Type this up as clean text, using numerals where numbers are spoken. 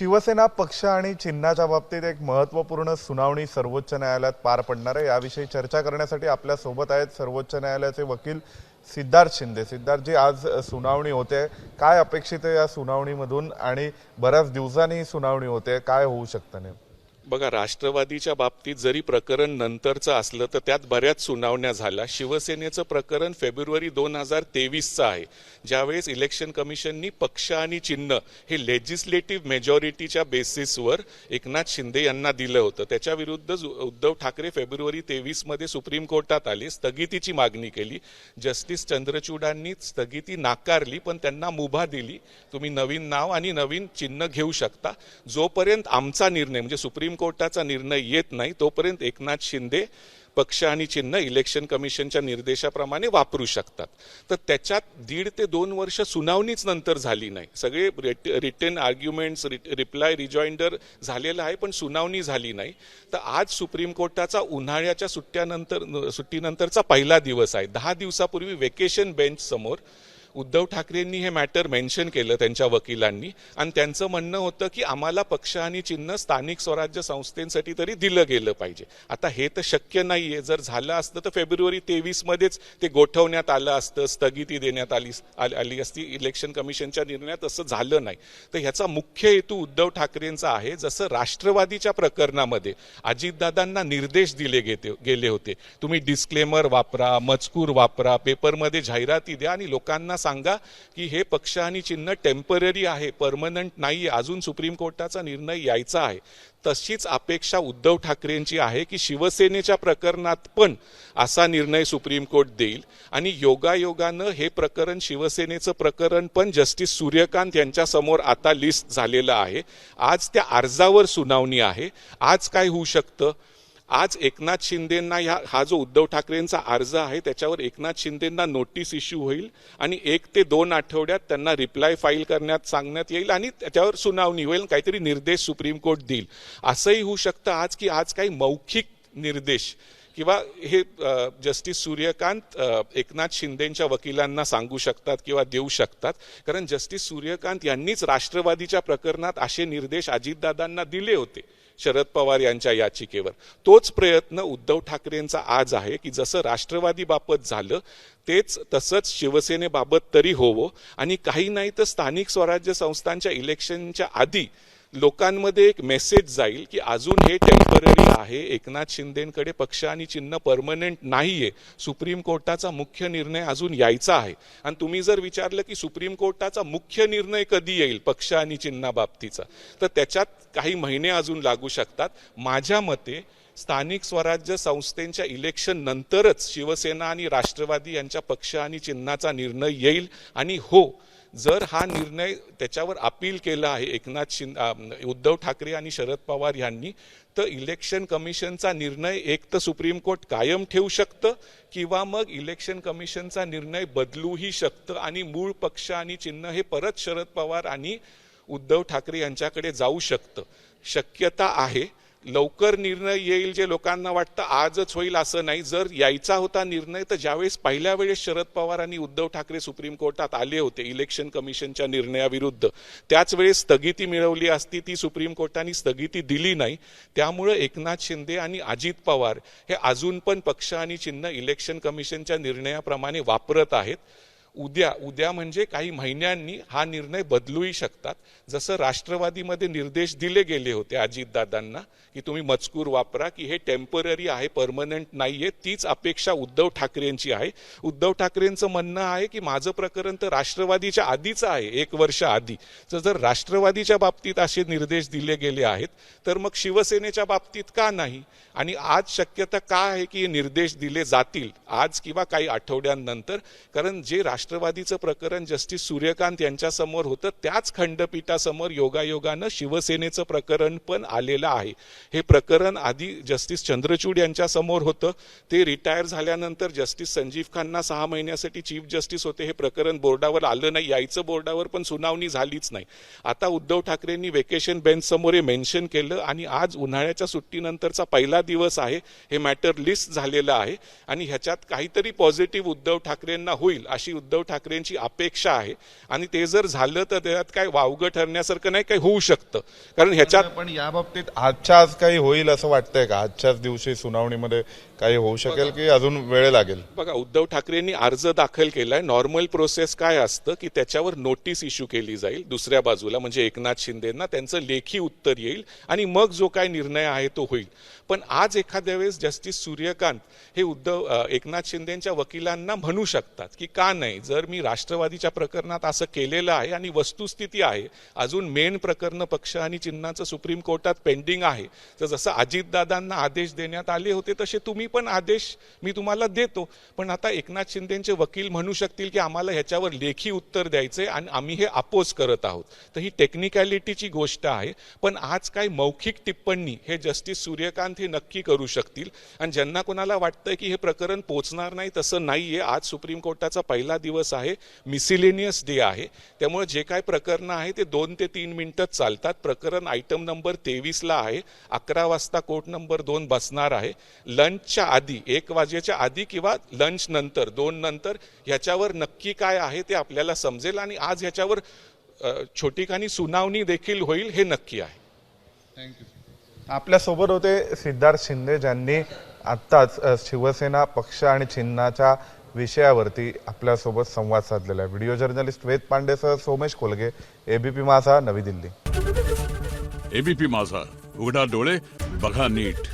शिवसेना पक्ष आणि चिन्हाच्या बाबतीत एक महत्त्वपूर्ण सुनावणी सर्वोच्च न्यायालयात पार पडणार आहे। याविषयी चर्चा करण्यासाठी आपल्या सोबत आहेत सर्वोच्च न्यायालयाचे वकील सिद्धार्थ शिंदे। सिद्धार्थजी, आज सुनावणी होते, काय अपेक्षित आहे या सुनावणीमधून आणि बऱ्याच दिवसांनी ही सुनावणी होते, काय होऊ शकतं नेमकं? बघा, राष्ट्रवादीच्या बाबतीत जरी प्रकरण नंतरचं असलं तर त्यात बऱ्याच सुनावण्या झाल्या। शिवसेनेचं प्रकरण फेब्रुवारी 2023चं आहे, ज्यावेळेस इलेक्शन कमिशननी पक्ष आणि चिन्ह हे लेजिस्लेटिव्ह मेजॉरिटीच्या बेसिसवर एकनाथ शिंदे यांना दिलं होतं। त्याच्या विरुद्ध उद्धव ठाकरे फेब्रुवारी 23मध्ये सुप्रीम कोर्टात आले, स्थगितीची मागणी केली। जस्टिस चंद्रचूडांनी स्थगिती नाकारली, पण त्यांना मुभा दिली, तुम्ही नवीन नाव आणि नवीन चिन्ह घेऊ शकता। जोपर्यंत आमचा निर्णय म्हणजे सुप्रीम कोर्टाचा निर्णय येत नाही तोपर्यंत एकनाथ शिंदे पक्ष आणि चिन्ह इलेक्शन कमिशनच्या निर्देशाप्रमाणे वापरू शकतात। तर त्याच्यात 1.5 ते 2 वर्ष सुनावणीच नंतर झाली नाही। सगळे रिटन आर्ग्युमेंट्स, रिप्लाय, रिजॉइंडर झालेला आहे, पण सुनावणी झाली नाही। तर आज सुप्रीम कोर्टाचा उन्हाळ्याच्या सुट्टीनंतरचा पहिला दिवस आहे। 10 दिवसापूर्वी वेकेशन बेंच समोर उद्धव ठाकरेंनी हे मॅटर मेन्शन केलं त्यांच्या वकिलांनी, आणि त्यांचं म्हणणं होतं की आम्हाला पक्ष आणि चिन्ह स्थानिक स्वराज्य संस्थांसाठी तरी दिलं गेलं पाहिजे। आता हे तर शक्य नाहीये। जर झालं असतं तर फेब्रुवारी 23मध्येच ते गोठवण्यात आलं असतं, स्थगिती देण्यात आली असती इलेक्शन कमिशनच्या निर्णयात। असं झालं नाही। तर ह्याचा मुख्य हेतू उद्धव ठाकरेंचा आहे, जसं राष्ट्रवादीच्या प्रकरणामध्ये अजितदादांना निर्देश दिले गेले होते, तुम्ही डिस्क्लेमर वापरा, मजकूर वापरा, पेपरमध्ये जाहिराती द्या आणि लोकांना सांगा की हे पक्ष आणि चिन्ह टेम्पररी आहे, परमनंट नाहीये, अजून सुप्रीम कोर्टाचा निर्णय यायचा आहे। तशीच अपेक्षा उद्धव ठाकरेंची आहे की शिवसेनेच्या प्रकरणात पण असा निर्णय सुप्रीम कोर्ट देईल, आणि योगायोगानं हे प्रकरण, शिवसेनेचं प्रकरण पण जस्टिस सूर्यकांत यांच्या समोर आता लिस्ट झालेलं आहे। आज त्या अर्जावर सुनावणी आहे। आज काय होऊ शकतं? आज एकनाथ शिंदेंना हा जो उद्धव ठाकरेंचा अर्ज आहे त्याच्यावर एकनाथ शिंदेंना नोटीस इश्यू होईल, आणि 1 ते 2 आठवड्यात त्यांना रिप्लाय फाईल करण्यात सांगण्यात येईल, आणि त्याच्यावर सुनावणी होईल, काहीतरी निर्देश सुप्रीम कोर्ट देईल। असंही होऊ शकतं आज की आज काही मौखिक निर्देश किंवा हे जस्टिस सूर्यकांत एकनाथ शिंदेंच्या वकिलांना सांगू शकतात किंवा देऊ शकतात, कारण जस्टिस सूर्यकांत यांनीच राष्ट्रवादीच्या प्रकरणात असे निर्देश अजितदादांना दिले होते शरद पवार यांच्या याचिकेवर। तोच प्रयत्न उद्धव ठाकरेंचा आज आहे की जसं राष्ट्रवादीबाबत झालं तेच तसंच शिवसेनेबाबत तरी होवं, आणि काही नाही तर स्थानिक स्वराज्य संस्थांच्या इलेक्शनच्या आधी लोकांमध्ये एक मेसेज जाईल की अजून हे टेम्पररी आहे, एकनाथ शिंदेंकडे पक्ष आणि चिन्ह परमनंट नाहीये, सुप्रीम कोर्टाचा मुख्य निर्णय अजून यायचा आहे। आणि तुम्ही जर विचारलं की सुप्रीम कोर्टाचा मुख्य निर्णय कधी येईल पक्ष आणि चिन्हाबाबतीचा, तर त्याच्यात काही महिने अजून लागू शकतात। माझ्या मते स्थानिक स्वराज्य संस्थांच्या इलेक्शन नंतरच शिवसेना आणि राष्ट्रवादी यांच्या पक्ष आणि चिन्हाचा निर्णय येईल, आणि हो, जर हा निर्णय त्याच्यावर अपील केला आहे उद्धव ठाकरे आणि शरद पवार यांनी, तर इलेक्शन कमिशनचा निर्णय एक तर सुप्रीम कोर्ट कायम ठेवू शकतं किंवा मग इलेक्शन कमिशनचा निर्णय बदलूही शकतं, आणि मूळ पक्ष आणि चिन्ह हे परत शरद पवार आणि उद्धव ठाकरे यांच्याकडे जाऊ शकतं। शक्यता आहे लवकर निर्णय येईल, जे लोकांना वाटतं आजच होईल असं नाही। जर यायचा होता निर्णय तर ज्यावेळेस पहिल्या वेळेस शरद पवार आणि उद्धव ठाकरे सुप्रीम कोर्टात आले होते इलेक्शन कमिशनच्या निर्णयाविरुद्ध, त्याच वेळेस स्थगिती मिळवली असती, ती सुप्रीम कोर्टाने स्थगिती दिली नाही। त्यामुळे एकनाथ शिंदे आणि अजित पवार हे अजून पण पक्ष आणि चिन्ह इलेक्शन कमिशनच्या निर्णयाप्रमाणे वापरत आहेत। उद्या म्हणजे काही महिन्यांनी हा निर्णय बदलूही शकतात। जसं राष्ट्रवादीमध्ये निर्देश दिले गेले होते अजितदादांना की तुम्ही मजकूर वापरा, की हे टेम्पररी आहे, परमनंट नाहीये, तीच अपेक्षा उद्धव ठाकरेंची आहे। उद्धव ठाकरेंचं म्हणणं आहे की माझं प्रकरण तर राष्ट्रवादीच्या आधीचं आहे, 1 वर्ष आधी। तर जर राष्ट्रवादीच्या बाबतीत असे निर्देश दिले गेले आहेत तर मग शिवसेनेच्या बाबतीत का नाही? आणि आज शक्यता काय आहे की हे निर्देश दिले जातील आज किंवा काही आठवड्यांनंतर, कारण जे राष्ट्रवादीचं प्रकरण जस्टिस सूर्यकांत यांच्या समोर होतं त्याच खंडपीठासमोर योगायोगानं शिवसेनेचं प्रकरण पण आलेलं आहे। हे प्रकरण आधी जस्टिस चंद्रचूड यांच्या समोर होतं, ते रिटायर झाल्यानंतर जस्टिस संजीव खन्ना 6 महिन्यासाठी चीफ जस्टिस होते। हे प्रकरण बोर्डावर आलं नाही, यायचं बोर्डावर पण सुनावणी झालीच नाही। आता उद्धव ठाकरेंनी वेकेशन बेंच समोर हे मेन्शन केलं, आणि आज उन्हाळ्याच्या सुट्टीनंतरचा पहिला दिवस आहे, हे मॅटर लिस्ट झालेलं आहे, आणि ह्याच्यात काहीतरी पॉझिटिव्ह उद्धव ठाकरेंना होईल अशी उद्धव ठाकरेंची अपेक्षा आहे आणि ते जर झालं तर त्यात काय वावगं ठरण्यासारखं नाही, काही होऊ शकतं. कारण ह्याच्यात पण या बाबतीत आजच्या आज काही होईल असं वाटतंय का? आजच्याच दिवशी सुनावणीमध्ये काही होऊ शकेल की अजून वेळ लागेल? बघा, उद्धव ठाकरेंनी अर्ज दाखल केलाय. नॉर्मल प्रोसेस काय असतं की त्याच्यावर नोटीस इश्यू केली जाईल दुसऱ्या बाजूला, म्हणजे एकनाथ शिंदेंना त्यांचं लेखी उत्तर येईल आणि मग जो काय निर्णय आहे तो होईल. पण आज एखाद्या वेळेस जस्टिस सूर्यकांत हे एकनाथ शिंदेच्या वकिलांना म्हणू शकतात की का नाही, जर मी राष्ट्रवादीच्या प्रकरणात असं केलेलं आहे आणि वस्तुस्थिती आहे, अजून मेन प्रकरण पक्ष आणि चिन्हाचं सुप्रीम कोर्टात पेंडिंग आहे, तर जसं अजितदादांना आदेश देण्यात आले होते तसे तुम्ही पण आदेश मी तुम्हाला देतो. पण आता एकनाथ शिंदेचे वकील म्हणू शकतील की आम्हाला ह्याच्यावर लेखी उत्तर द्यायचंय आणि आम्ही हे अपोज करत आहोत. तर ही टेक्निकॅलिटीची गोष्ट आहे. पण आज काय मौखिक टिप्पणी हे जस्टिस सूर्यकांत हे नक्की करू शकतील. आणि ज्यांना कोणाला वाटतंय की हे प्रकरण पोचणार नाही, तसं नाहीये. आज सुप्रीम कोर्टाचा पहिला दिवस आहे, मिसिलेनियस डे आहे, त्यामुळे जे काय प्रकरण आहे ते 2 ते 3 मिनिटच चालतात. प्रकरण आयटम नंबर 23ला आहे. 11 वाजता कोर्ट नंबर 2 बसणार आहे. लंचच्या आधी 1 वाजेच्या आधी किंवा लंच नंतर 2 नंतर ह्याच्यावर नक्की काय आहे ते आपल्याला समजेल आणि आज ह्याच्यावर छोटीखानी सुनावणी देखील होईल, हे नक्की आहे. थँक्यू. आपल्या सोबत होते सिद्धार्थ शिंदे, ज्यांनी आत्ताच शिवसेना पक्ष आणि चिन्हाच्या विषयावरती आपल्यासोबत संवाद साधलेला आहे. व्हिडिओ जर्नलिस्ट वेद पांडेसह सोमेश कोलगे, एबीपी माझा, नवी दिल्ली. एबीपी माझा, उघडा डोळे बघा नीट.